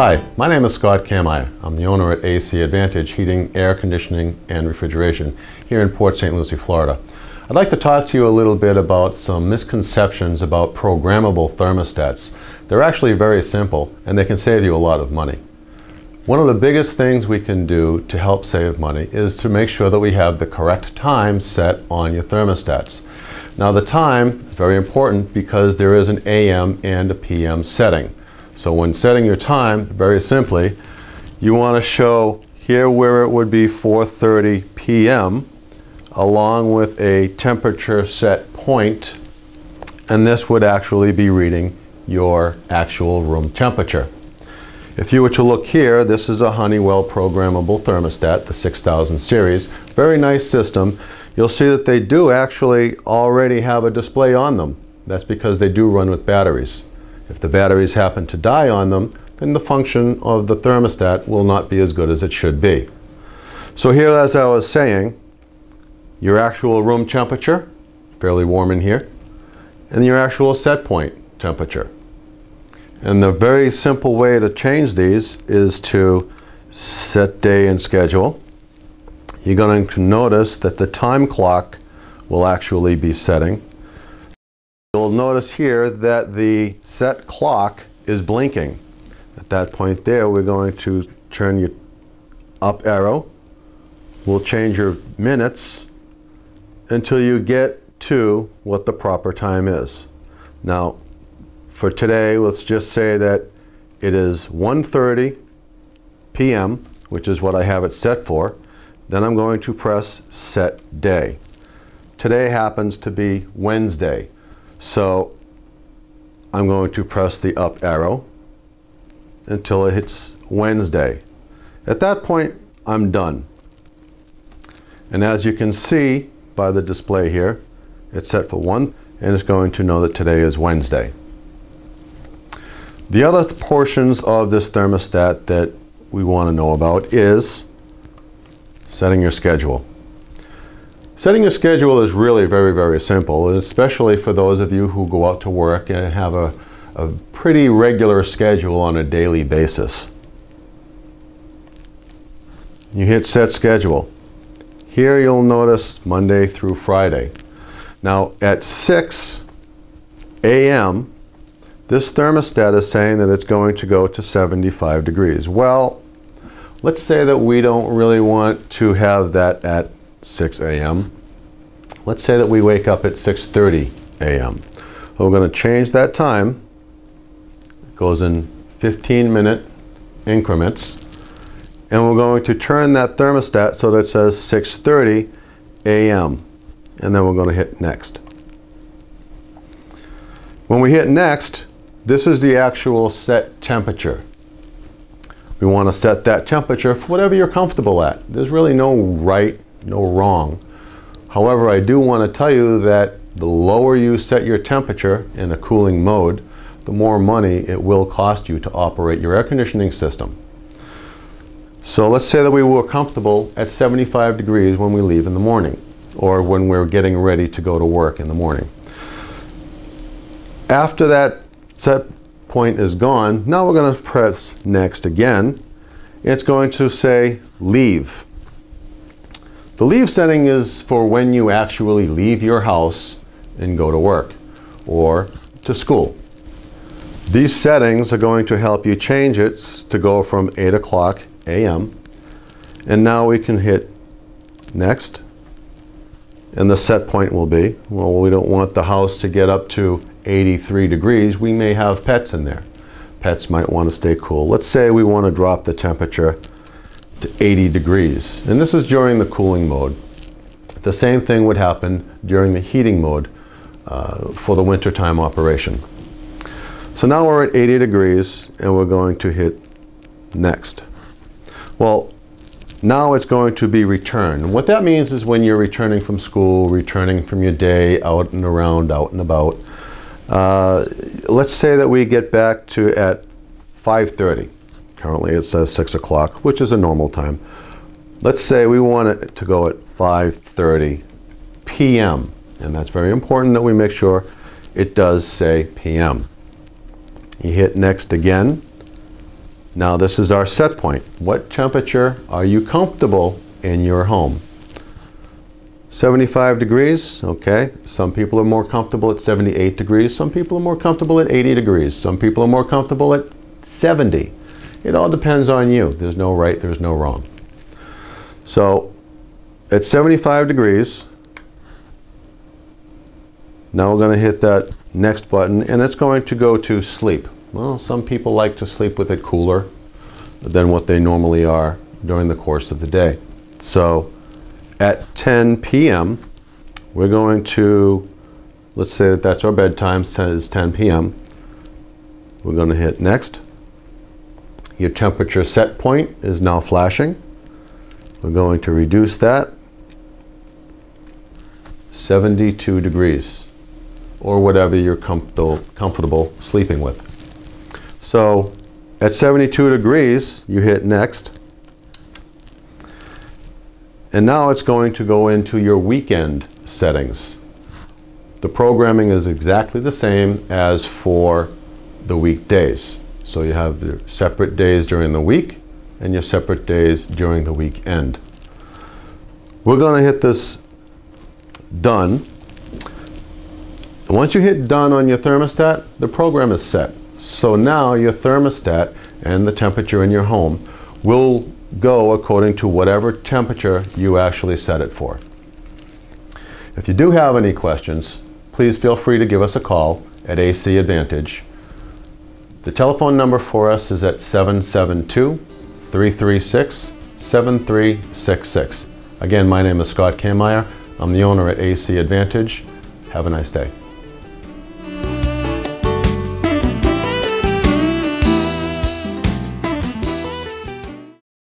Hi, my name is Scott Kammeyer. I'm the owner at AC Advantage Heating, Air Conditioning, and Refrigeration here in Port St. Lucie, Florida. I'd like to talk to you a little bit about some misconceptions about programmable thermostats. They're actually very simple and they can save you a lot of money. One of the biggest things we can do to help save money is to make sure that we have the correct time set on your thermostats. Now the time is very important because there is an AM and a PM setting. So when setting your time, very simply, you want to show here where it would be 4:30 p.m. along with a temperature set point, and this would actually be reading your actual room temperature. If you were to look here, this is a Honeywell programmable thermostat, the 6000 series. Very nice system. You'll see that they do actually already have a display on them. That's because they do run with batteries. If the batteries happen to die on them, then the function of the thermostat will not be as good as it should be. So here, as I was saying, your actual room temperature, fairly warm in here, and your actual set point temperature. And the very simple way to change these is to set day and schedule. You're going to notice that the time clock will actually be setting. You'll notice here that the set clock is blinking. At that point there, we're going to turn your up arrow. We'll change your minutes until you get to what the proper time is. Now, for today, let's just say that it is 1:30 p.m., which is what I have it set for. Then I'm going to press Set Day. Today happens to be Wednesday. So I'm going to press the up arrow until it hits Wednesday. At that point, I'm done. And as you can see by the display here, it's set for 1, and it's going to know that today is Wednesday. The other portions of this thermostat that we want to know about is setting your schedule. Setting a schedule is really very, very simple, especially for those of you who go out to work and have a pretty regular schedule on a daily basis. You hit Set Schedule. Here you'll notice Monday through Friday. Now at 6 a.m., this thermostat is saying that it's going to go to 75 degrees. Well, let's say that we don't really want to have that at 6 a.m. Let's say that we wake up at 6:30 a.m. We're going to change that time. It goes in 15-minute increments. And we're going to turn that thermostat so that it says 6:30 a.m. And then we're going to hit Next. When we hit Next, this is the actual set temperature. We want to set that temperature for whatever you're comfortable at. There's really no right, no wrong. However, I do want to tell you that the lower you set your temperature in a cooling mode, the more money it will cost you to operate your air conditioning system. So let's say that we were comfortable at 75 degrees when we leave in the morning, or when we're getting ready to go to work in the morning. After that set point is gone, now we're going to press Next again. It's going to say Leave. The leave setting is for when you actually leave your house and go to work or to school. These settings are going to help you change it to go from 8 o'clock a.m. and now we can hit Next, and the set point will be, well, we don't want the house to get up to 83 degrees. We may have pets in there. Pets might want to stay cool. Let's say we want to drop the temperature to 80 degrees, and this is during the cooling mode. The same thing would happen during the heating mode for the wintertime operation. So now we're at 80 degrees and we're going to hit Next. Well, now it's going to be Return. And what that means is when you're returning from school, returning from your day, out and around, out and about. Let's say that we get back to at 5:30. Currently it says 6 o'clock, which is a normal time. Let's say we want it to go at 5:30 p.m. And that's very important that we make sure it does say p.m. You hit Next again. Now this is our set point. What temperature are you comfortable in your home? 75 degrees, okay. Some people are more comfortable at 78 degrees. Some people are more comfortable at 80 degrees. Some people are more comfortable at 70. It all depends on you. There's no right, there's no wrong. So at 75 degrees, now we're going to hit that next button and it's going to go to sleep. Well, some people like to sleep with it cooler than what they normally are during the course of the day. So at 10 p.m. we're going to, let's say that that's our bedtime, says 10 p.m. We're going to hit next. Your temperature set point is now flashing. We're going to reduce that. 72 degrees, or whatever you're comfortable sleeping with. So at 72 degrees, you hit next. And now it's going to go into your weekend settings. The programming is exactly the same as for the weekdays. So you have your separate days during the week and your separate days during the weekend. We're going to hit this done. And once you hit done on your thermostat, the program is set. So now your thermostat and the temperature in your home will go according to whatever temperature you actually set it for. If you do have any questions, please feel free to give us a call at AC Advantage. The telephone number for us is at 772-336-7366. Again, my name is Scott Kameyer. I'm the owner at AC Advantage. Have a nice day.